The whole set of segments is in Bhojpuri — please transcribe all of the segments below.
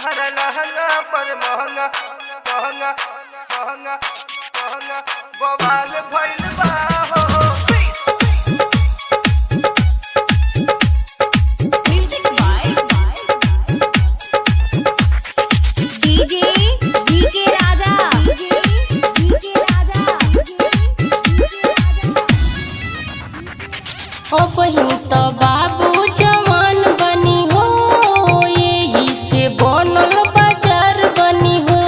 तहरा लहंगा पर महंगा महंगा महंगा महंगा बवाल भइल बा हो। डीजे राजा ओ बहिन तो बाबू जवान बनी हो, यही से बनल बाजार बनी हो,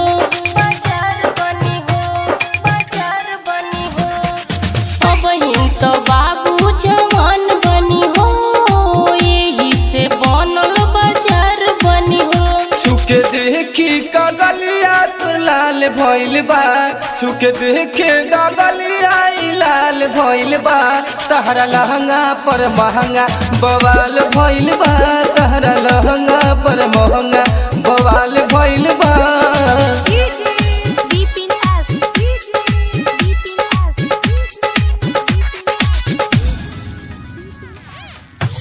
बाजार बनी हो, बाजार बनी हो। ओ बहिन तो बाबू जवान बनी हो, यही से बनल बाजार बनी हो। छुके देखी कगलिया तो लाल भइल बा, छुके देखे गगलिया लाल भइल बा। तहरा लहंगा पर महंगा बवाल भइल बा, तहरा लहंगा पर महंगा बवाल भइल बा।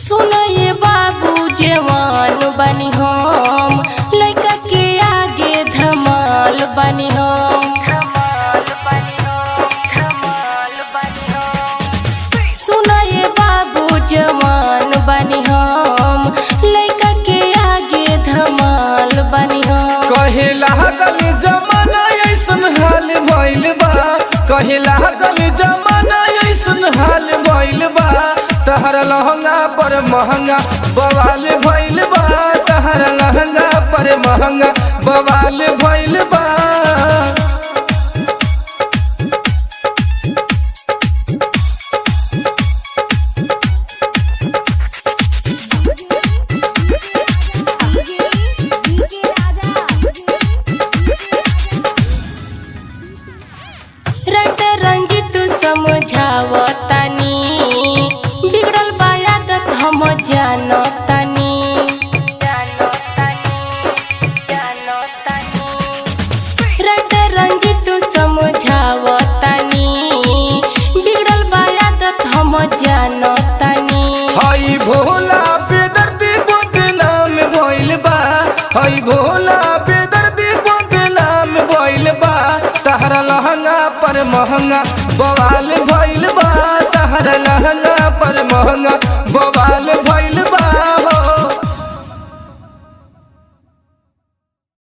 सुनो ये बाबू जवान बनी हम, लड़का के आगे धमाल बनी हम, धमाल बनी हम, धमाल बनी हम। सुनो ये बाबू जवान बनी हम, लड़का के आगे धमाल बनी हम। कहे लागल जमाना ऐसन हाल भइल बा, कहे लागल जमाना ऐसन हाल भइल बा। तहरा लहंगा पर महंगा बवाल भइल बा, तहरा लहंगा पर महंगा बवाल भइल बा। रट रंजित समझावतानी, बिगड़ल बा आदत हम जानतानी, रट रंजित समझावतानी, बिगड़ल बा आदत हम जानतानी। हई भोला बेदर्दी के नाम भइल बा, हई भोला बेदर्दी के नाम भइल बा। तहरा लहंगा पर महंगा बवाल भइल बा, तहरा लहंगा पर महंगा बवाल भइल बा हो।